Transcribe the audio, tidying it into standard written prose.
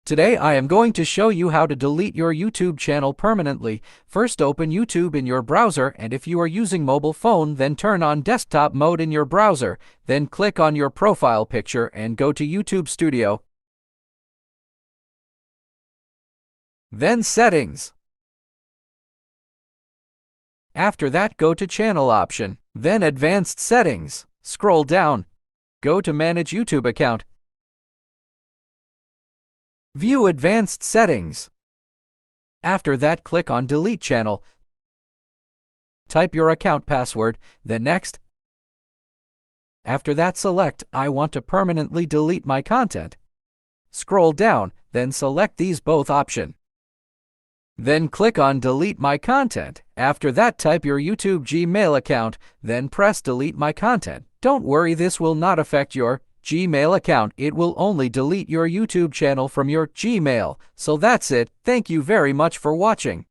Today I am going to show you how to delete your YouTube channel permanently. First, open YouTube in your browser, and if you are using mobile phone, then turn on desktop mode in your browser. Then click on your profile picture and go to YouTube Studio. Then Settings. After that, go to Channel option, then Advanced Settings. Scroll down. Go to Manage YouTube Account. View Advanced Settings. After that, click on Delete Channel. Type your account password, then Next. After that, select I want to permanently delete my content. Scroll down, then select these both options. Then click on Delete My Content. After that, type your YouTube Gmail account, then press Delete My Content. Don't worry, this will not affect your Gmail account. It will only delete your YouTube channel from your Gmail. So that's it. Thank you very much for watching.